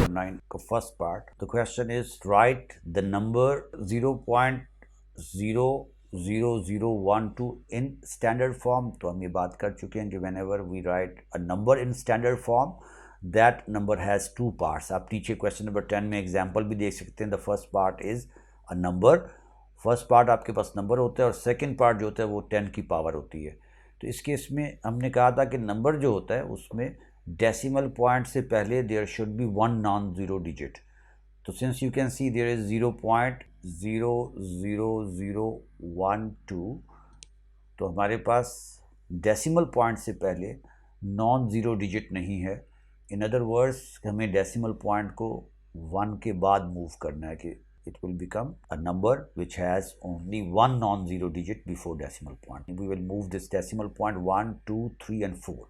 9 का first part. The question is write the number 0.00012 in standard form. तो हम ये बात कर चुके हैं कि whenever we write a number in standard form, that number has two parts. आप नीचे क्वेश्चन नंबर 10 में एग्जाम्पल भी देख सकते हैं. The first part is a number. First part आपके पास नंबर होता है और सेकंड पार्ट जो होता है वो 10 की पावर होती है. तो इस केस में हमने कहा था कि नंबर जो होता है उसमें डेसिमल पॉइंट से पहले there should be one non zero digit. तो since you can see there is 0.00012, तो हमारे पास डेसिमल पॉइंट से पहले नॉन ज़ीरो डिजिट नहीं है. इन अदर वर्ड्स हमें डेसिमल पॉइंट को 1 के बाद मूव करना है कि it will become a number which has only one non-zero digit before decimal point. We will move this decimal point 1, 2, 3 and 4.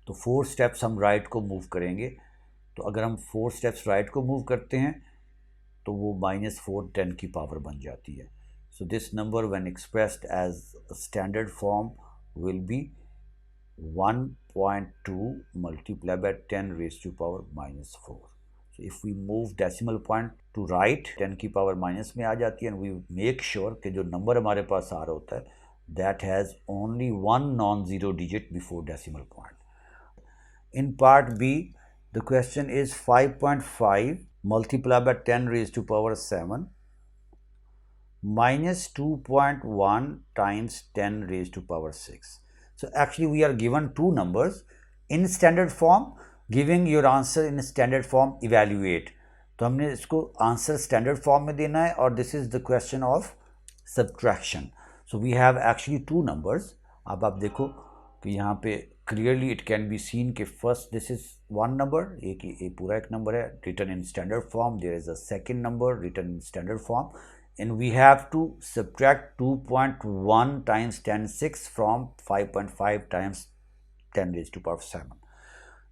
तो 4 steps हम right को move करेंगे. तो अगर हम 4 steps right को move करते हैं तो वो -4 10 की पावर बन जाती है. So this number when expressed as a standard form will be 1.2 multiplied by 10 raised to power -4. So if we move decimal point to right, 10 की पावर माइनस में आ जाती है. एंड वी मेक श्योर कि जो number हमारे पास आ रहा होता है that has only one non zero digit before decimal point. In part be the question is 5.5 multiplied by 10 raised to power 7 minus 2.1 times 10 raised to power 6. So actually we are given two numbers in standard form. Giving your answer in standard form, evaluate. तो हमने इसको answer standard form में देना है और this is the question of subtraction. So we have actually two numbers. अब आप देखो कि यहाँ पे clearly it can be seen कि first this is one number, एक पूरा एक नंबर है written in standard form. There is a second number written in standard form and we have to subtract 2.1 times 10 6 from 5.5 times 10 raised to power 7.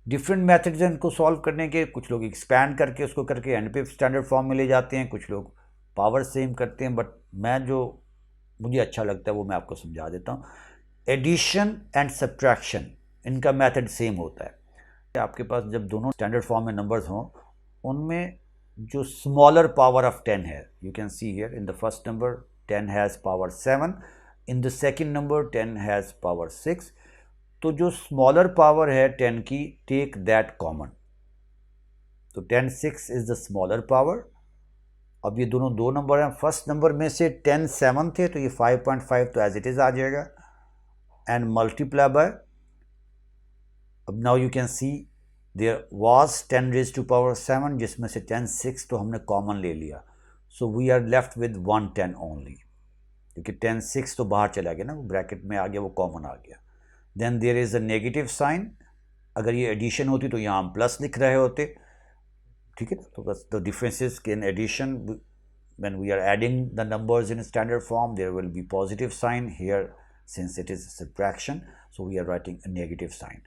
Different methods हैं इनको solve करने के. कुछ लोग एक्सपैंड करके उसको करके एंड पे स्टैंडर्ड फॉर्म में ले जाते हैं, कुछ लोग पावर सेम करते हैं. बट मैं जो मुझे अच्छा लगता है वो मैं आपको समझा देता हूँ. एडिशन एंड सब्ट्रैक्शन इनका मेथड सेम होता है. आपके पास जब दोनों स्टैंडर्ड फॉर्म में नंबर्स हों उनमें जो स्मॉलर पावर ऑफ 10 है, you can see here in the first number 10 has power 7, in the second number 10 has power 6. तो जो स्मॉलर पावर है 10 की, टेक दैट कॉमन. तो 10 6 इज द स्मॉलर पावर. अब ये दोनों दो नंबर हैं. फर्स्ट नंबर में से 10 7 थे तो ये 5.5 तो एज इट इज आ जाएगा एंड मल्टीप्लाई बाय. अब now you can see there was 10 raise to power 7 जिसमें से 10 6 तो हमने कॉमन ले लिया. So we are left with 110 only, क्योंकि 10 6 तो बाहर चला गया ना, वो ब्रैकेट में आ गया, वो कॉमन आ गया. Then there is a negative sign. अगर ये एडिशन होती तो यहाँ हम प्लस लिख रहे होते, ठीक है. तो बस the differences in addition when we are adding the numbers in standard form there will be positive sign. Here since it is subtraction so we are writing a negative sign.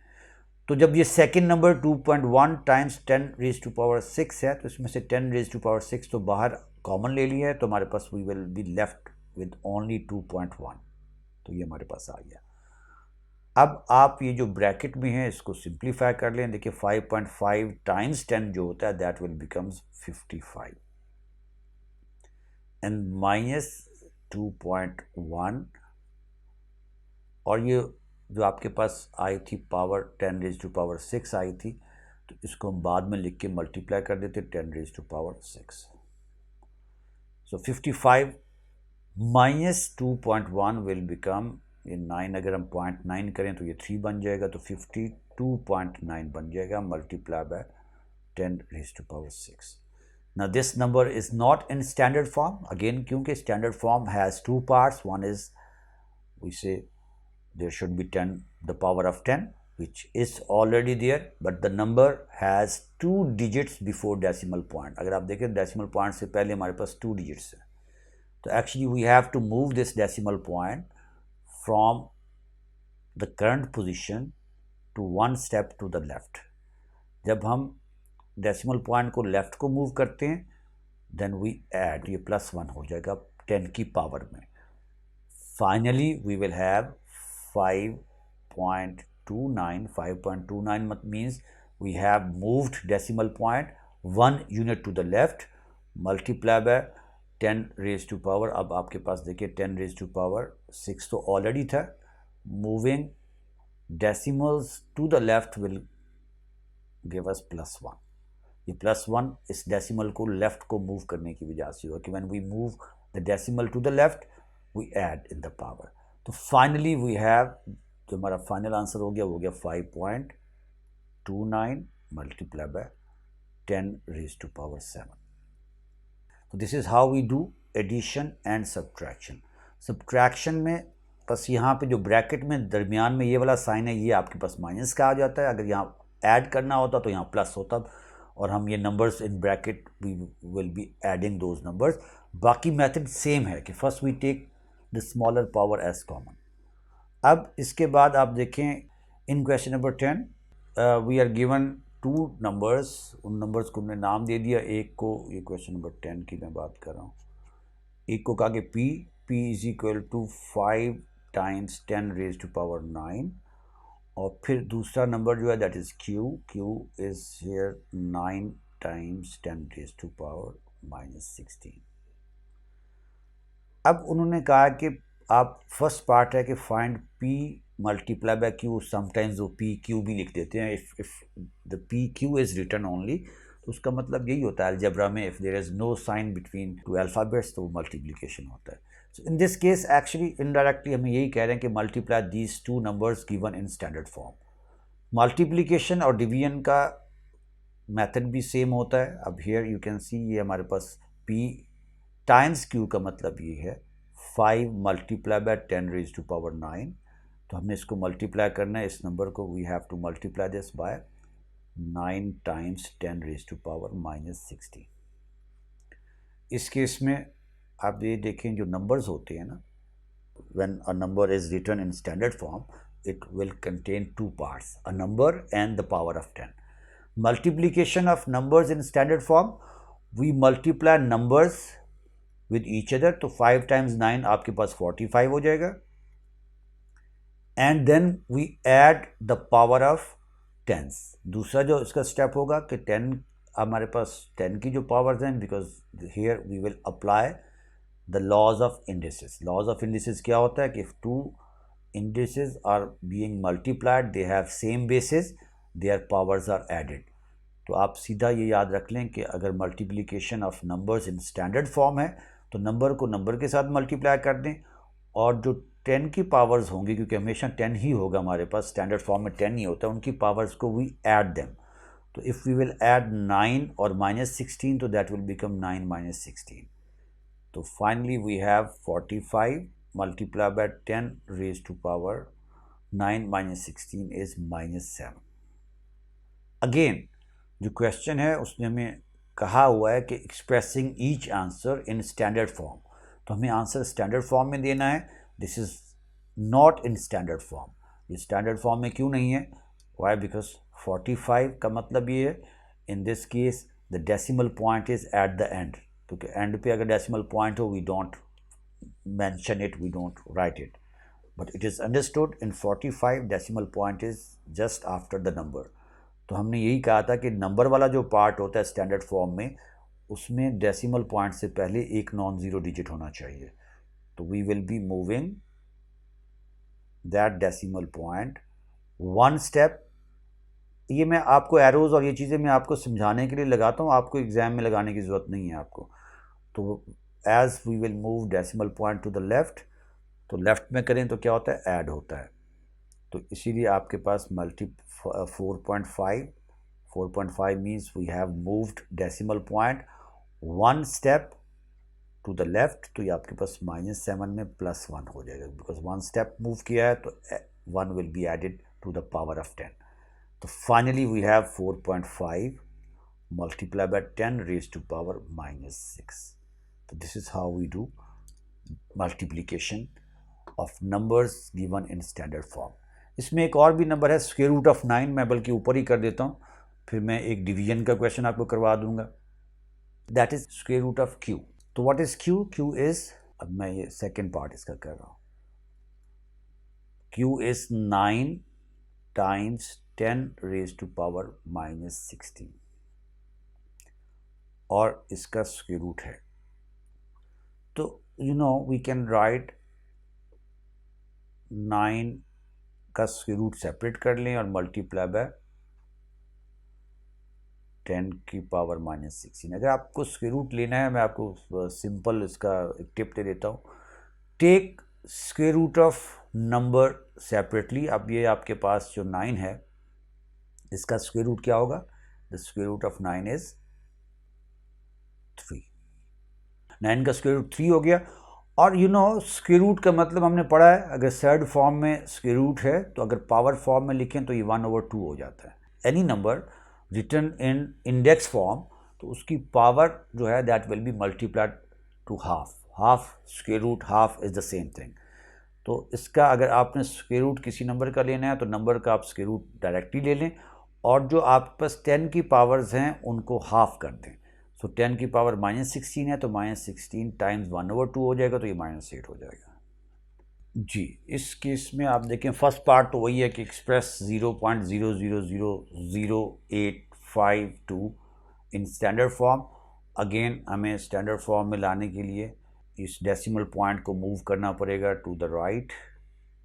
तो जब ये second number 2.1 times 10 raise to power 6 है तो इसमें से 10 raise to power 6 तो बाहर common ले लिया है, तो हमारे पास we will be left with only 2.1. तो ये हमारे पास आ गया. अब आप ये जो ब्रैकेट में है इसको सिंप्लीफाई कर लें. देखिए 5.5 टाइम्स 10 जो होता है that will becomes 55 and minus 2.1. और ये जो आपके पास आई थी पावर 10 रेज टू पावर 6 आई थी, तो इसको हम बाद में लिख के मल्टीप्लाई कर देते 10 raise to power 6. So 55 minus 2.1 will become ये 9. अगर हम 0.9 करें तो ये 3 बन जाएगा, तो 52.9 बन जाएगा multiply by 10 raise to power 6. Now this number is not in standard form again क्योंकि standard form has two parts. One is we say there should be 10 the power of 10 which is already there, but the number has 2 digits before decimal point. अगर आप देखें decimal point से पहले हमारे पास 2 digits है. तो actually we have to move this decimal point from the current position to one step to the left. जब हम डेसिमल पॉइंट को लेफ्ट को मूव करते हैं देन वी ऐड, ये +1 हो जाएगा 10 की पावर में. Finally we will have 5.29 means we have moved decimal point 1 unit to the left multiply by 10 raise to power, अब आपके पास देखिए 10 रेज टू पावर 6 तो ऑलरेडी था, moving decimals to the left will give us +1। ये +1 इस decimal को left को move करने की वजह से हुआ कि when we move the decimal to the left we add in the power. तो फाइनली वी हैव, जो हमारा फाइनल आंसर हो गया 5.29 multiply by 10 raise to power 7। तो this is how we do addition and subtraction. Subtraction में बस यहाँ पे जो ब्रैकेट में दरमियान में ये वाला साइन है, ये आपके पास माइनस का आ जाता है, अगर यहाँ ऐड करना होता तो यहाँ प्लस होता, और हम ये numbers in bracket we will be adding those numbers. बाकी मेथड सेम है कि first we take the smaller power as common. अब इसके बाद आप देखें in question number 10 we are given 2 numbers, उन नंबर्स को हमने नाम दे दिया। एक को, ये क्वेश्चन नंबर 10 की मैं बात कर रहा हूँ, एक को कहा कि p is equal to 5 times 10 raise to power 9, और फिर दूसरा नंबर जो है that is q is here 9 times 10 raise to power -16। अब उन्होंने कहा कि आप फर्स्ट पार्ट है कि find p multiply by q, sometimes वो p q भी लिख देते हैं, if the p q is written only, तो उसका मतलब यही होता है अलजेब्रा में, if there is no sign between 2 alphabets तो मल्टीप्लिकेशन होता है। So in this case actually indirectly हम यही कह रहे हैं कि multiply these 2 numbers given in standard form। Multiplication और डिवीजन का मेथड भी सेम होता है। अब here you can see ये हमारे पास p टाइम्स q का मतलब ये है 5 multiply by 10 raise to power 9, तो हमने इसको मल्टीप्लाई करना है, इस नंबर को we have to multiply this by 9 times 10 raise to power -16। इस केस में आप ये देखें जो नंबर्स होते हैं ना, when a number is written in standard form it will contain 2 parts, a number and the power of 10। multiplication of numbers in standard form, we multiply numbers with each other, तो 5 times 9 आपके पास 45 हो जाएगा, and then we add the power of tens। दूसरा जो इसका step होगा कि 10 हमारे पास 10 की जो पावर्स हैं, because here we will apply the laws of indices। laws of indices क्या होता है कि if 2 indices are being multiplied they have same basis, their powers are added। तो आप सीधा ये याद रख लें कि अगर multiplication of numbers in standard form है तो नंबर को नंबर के साथ मल्टीप्लाई कर दें, और जो 10 की पावर्स होंगी, क्योंकि हमेशा 10 ही होगा हमारे पास, स्टैंडर्ड फॉर्म में 10 ही होता है, उनकी पावर्स को वी ऐड देम। तो इफ़ वी विल ऐड 9 और -16 तो दैट विल बिकम 9 -16। तो finally we have 45 multiply by 10 raise to power 9 -16 is -7। Again जो क्वेश्चन है उसने हमें कहा हुआ है कि expressing each answer in standard form, तो हमें आंसर स्टैंडर्ड फॉर्म में देना है। This is not in standard form. ये स्टैंडर्ड फॉर्म में क्यों नहीं है? वाई? बिकॉज 45 का मतलब ये है, in this case the decimal point is at the end, क्योंकि एंड पे अगर डेसिमल पॉइंट हो we don't mention it, we don't write it, but it is understood in 45 decimal point is just after the number। तो हमने यही कहा था कि नंबर वाला जो पार्ट होता है स्टैंडर्ड फॉर्म में, उसमें डेसिमल पॉइंट से पहले एक नॉन ज़ीरो डिजिट होना चाहिए। तो we will be moving that decimal point 1 step. ये मैं आपको एरोज और ये चीज़ें मैं आपको समझाने के लिए लगाता हूँ, आपको एग्जाम में लगाने की ज़रूरत नहीं है आपको। तो as we will move decimal point to the left, तो लेफ्ट में करें तो क्या होता है, ऐड होता है। तो इसीलिए आपके पास 4.5 means we have moved decimal point 1 step to the left, तो ये आपके पास -7 में +1 हो जाएगा, बिकॉज 1 स्टेप मूव किया है तो 1 will be added to the power of 10। तो finally we have 4.5 multiply by 10 raise to power -6। तो this is how we do multiplication of numbers given in standard form. इसमें एक और भी नंबर है स्क्वायर रूट ऑफ 9, मैं बल्कि ऊपर ही कर देता हूँ, फिर मैं एक डिवीजन का क्वेश्चन आपको करवा दूंगा। That is square root of Q. तो what is Q? Q is, अब मैं ये सेकेंड पार्ट इसका कर रहा हूँ, Q is 9 times 10 raise to power -16। और इसका स्क्वायर रूट है। तो वी कैन राइट 9 का स्क्वायर रूट सेपरेट कर लें और मल्टीप्लाई बाय 10 की पावर -16। अगर आपको स्क्वायर रूट लेना है, मैं आपको सिंपल इसका एक टिप दे देता हूँ। Take square root of number separately. अब ये आपके पास जो 9 है, इसका स्क्वायर रूट क्या होगा? The square root of 9 is 3। 9 का स्क्वायर रूट 3 हो गया। और स्क्वायर रूट का मतलब हमने पढ़ा है, अगर सर्ड फॉर्म में स्क्वायर रूट है तो अगर पावर फॉर्म में लिखें तो ये 1/2 हो जाता है। Any number written in index form, तो उसकी पावर जो है that will be multiplied to half square root half is the same thing. तो इसका अगर आपने स्क्वायर रूट किसी नंबर का लेना है तो नंबर का आप स्क्वायर रूट डायरेक्टली ले लें, और जो आपके पास 10 की पावर्स हैं उनको हाफ कर दें। सो 10 की पावर -16 है तो -16 टाइम्स 1/2 हो जाएगा, तो ये -8 हो जाएगा जी। इस केस में आप देखें फर्स्ट पार्ट तो वही है कि एक्सप्रेस 0.00000852 इन स्टैंडर्ड फॉर्म। अगेन हमें स्टैंडर्ड फॉर्म में लाने के लिए इस डेसिमल पॉइंट को मूव करना पड़ेगा टू द राइट,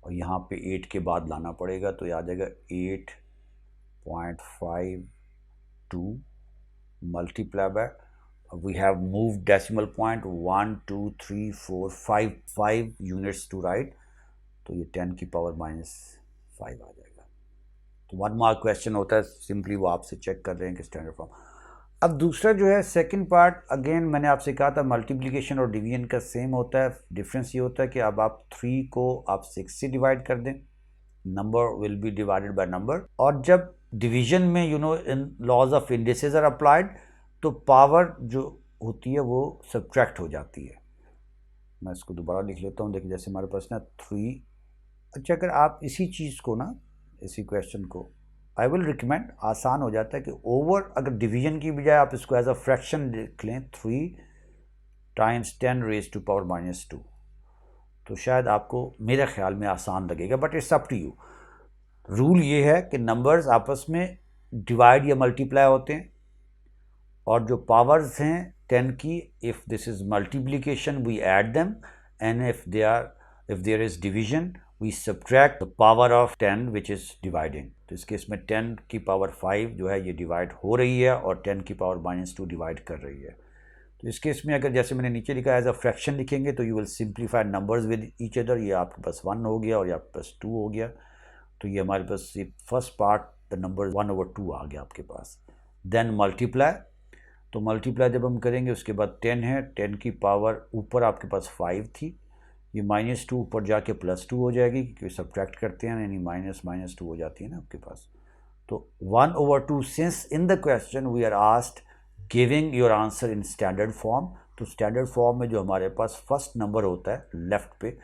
और यहाँ पे 8 के बाद लाना पड़ेगा, तो ये आ जाएगा 8.52 multiply by, we have moved decimal point 1 2 3 4 5 units to right, तो ये 10 की पावर -5 आ जाएगा। तो 1 मार्क क्वेश्चन होता है, सिंपली वो आपसे चेक कर रहे हैं कि स्टैंडर्ड फॉर्म। अब दूसरा जो है सेकंड पार्ट, अगेन मैंने आपसे कहा था मल्टीप्लिकेशन और डिवीजन का सेम होता है। डिफरेंस ये होता है कि अब आप 3 को आप 6 से डिवाइड कर दें, number will be divided by number. और जब डिवीजन में in laws of indices are applied, तो पावर जो होती है वो सब्ट्रैक्ट हो जाती है। मैं इसको दोबारा लिख लेता हूँ। देखिए जैसे हमारे पास ना 3, अच्छा अगर आप इसी चीज़ को ना, इसी क्वेश्चन को आई विल रिकमेंड, आसान हो जाता है कि ओवर, अगर डिवीजन की बजाय आप इसको एज अ फ्रैक्शन लिख लें 3 टाइम्स 10 रेज टू पावर -2, तो शायद आपको मेरे ख्याल में आसान लगेगा, but it's up to you. Rule ये है कि नंबर्स आपस में डिवाइड या मल्टीप्लाई होते हैं, और जो पावर्स हैं 10 की, if this is multiplication we add them, and if there is division we subtract the power of 10 which is dividing. तो इस केस में 10 की पावर 5 जो है ये डिवाइड हो रही है और 10 की पावर -2 डिवाइड कर रही है। तो इस केस में अगर जैसे मैंने नीचे लिखा एज अ फ्रैक्शन लिखेंगे तो you will simplify numbers with each other. ये आपके पास 1 हो गया और ये आपके पास 2 हो गया, तो ये हमारे पास ये फर्स्ट पार्ट द नंबर 1/2 आ गया आपके पास। देन मल्टीप्लाई, तो मल्टीप्लाई जब हम करेंगे उसके बाद 10 है, 10 की पावर ऊपर आपके पास 5 थी, ये -2 ऊपर जाके +2 हो जाएगी क्योंकि सब्ट्रैक्ट करते हैं, यानी -2 हो जाती है ना आपके पास। तो 1/2, since in the question we are asked giving your answer in standard form, तो स्टैंडर्ड फॉर्म में जो हमारे पास फर्स्ट नंबर होता है लेफ्ट पे,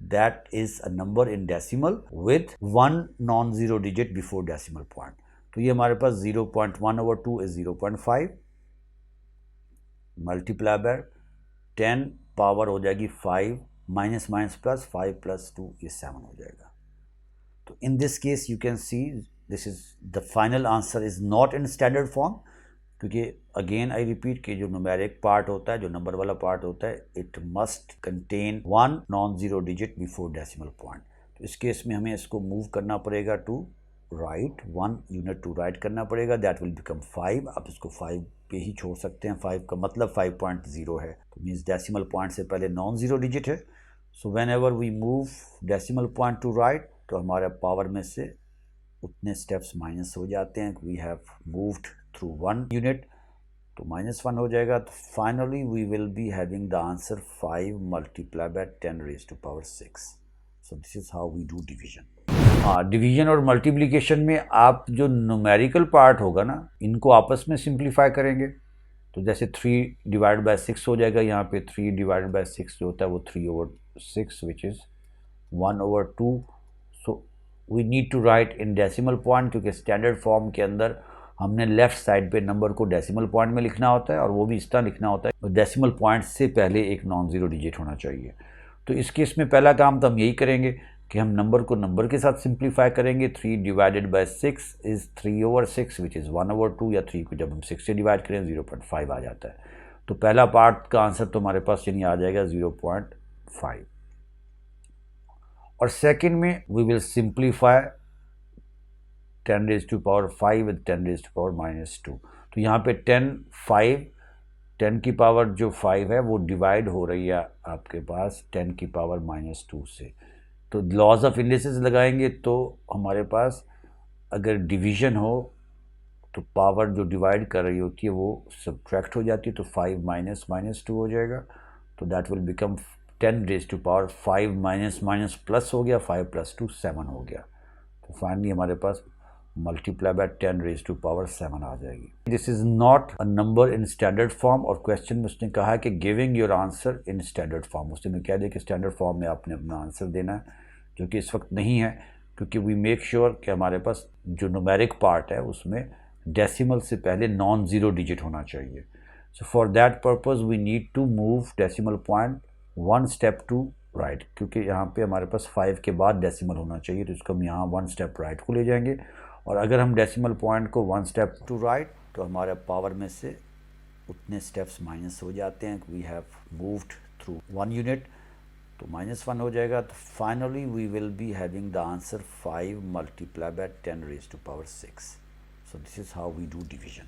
that is a number in decimal with 1 non zero digit before decimal point. तो ये हमारे पास 0.1/2 इज 0.5 मल्टीप्लाई बाय 10 पावर हो जाएगी 5 माइनस प्लस 5 + 2 ये 7 हो जाएगा। तो इन this case you can see this is the final answer is not in standard form, क्योंकि अगेन आई रिपीट कि जो न्यूमेरिक पार्ट होता है, जो नंबर वाला पार्ट होता है, it must contain 1 non zero digit before decimal point. तो इस केस में हमें इसको मूव करना पड़ेगा to right, 1 unit to right करना पड़ेगा, दैट विल बिकम 5। आप इसको 5 पे ही छोड़ सकते हैं, 5 का मतलब 5.0 है, तो मीन्स डेसिमल पॉइंट से पहले नॉन जीरो डिजिट है। So whenever we move decimal point to right, तो हमारे पावर में से उतने स्टेप्स माइनस हो जाते हैं। We have moved through 1 unit, तो -1 हो जाएगा। तो finally we will be having the answer 5 multiply by 10 raise to power 6। So this is how we do division. हाँ, डिवीजन और मल्टीप्लिकेशन में आप जो न्यूमेरिकल पार्ट होगा ना, इनको आपस में सिंप्लीफाई करेंगे। तो जैसे 3 डिवाइड बाय 6 हो जाएगा, यहाँ पे 3 डिवाइड बाय 6 जो होता है वो 3/6 which is 1/2। So we need to write in decimal point, क्योंकि स्टैंडर्ड फॉर्म के अंदर हमने लेफ्ट साइड पे नंबर को डेसिमल पॉइंट में लिखना होता है, और वो भी इस तरह लिखना होता है, डेसिमल पॉइंट से पहले एक नॉन ज़ीरो डिजिट होना चाहिए। तो इस केस में पहला काम तो हम यही करेंगे कि हम नंबर को नंबर के साथ सिंप्लीफाई करेंगे। 3 divided by 6 is 3/6 which is 1/2, या 3 को जब हम 6 से डिवाइड करें 0.5 आ जाता है। तो पहला पार्ट का आंसर तो हमारे पास यानी आ जाएगा 0.5। और सेकंड में वी विल सिंप्लीफाई 10⁻5 विद 10⁻²। तो यहाँ पे 10 की पावर जो 5 है वो डिवाइड हो रही है आपके पास 10⁻²से। तो लॉज ऑफ इंडिसेस लगाएंगे तो हमारे पास अगर डिवीजन हो तो पावर जो डिवाइड कर रही होती है वो सब्ट्रैक्ट हो जाती है, तो 5 -2 हो जाएगा। तो that will become 10⁻5 minus plus हो गया, 5 + 2 7 हो गया। तो फाइनली हमारे पास मल्टीप्लाई बाय 10⁻7 आ जाएगी। This is not a number in standard form, और क्वेश्चन में उसने कहा है कि giving your answer in standard form. उसने कह दिया कि स्टैंडर्ड फॉर्म में आपने अपना आंसर देना है, जो कि इस वक्त नहीं है, क्योंकि वी मेक श्योर कि हमारे पास जो न्यूमेरिक पार्ट है उसमें डेसिमल से पहले नॉन ज़ीरो डिजिट होना चाहिए। So for that purpose we need to move decimal point 1 step to right, क्योंकि यहाँ पे हमारे पास 5 के बाद डेसिमल होना चाहिए, तो इसको हम यहाँ 1 स्टेप राइट को ले जाएंगे। और अगर हम डेसिमल पॉइंट को 1 स्टेप टू राइट, तो हमारे पावर में से उतने स्टेप्स माइनस हो जाते हैं। We have moved through 1 unit, तो -1 हो जाएगा। तो finally we will be having the answer 5 multiply by 10⁻6। So this is how we do division.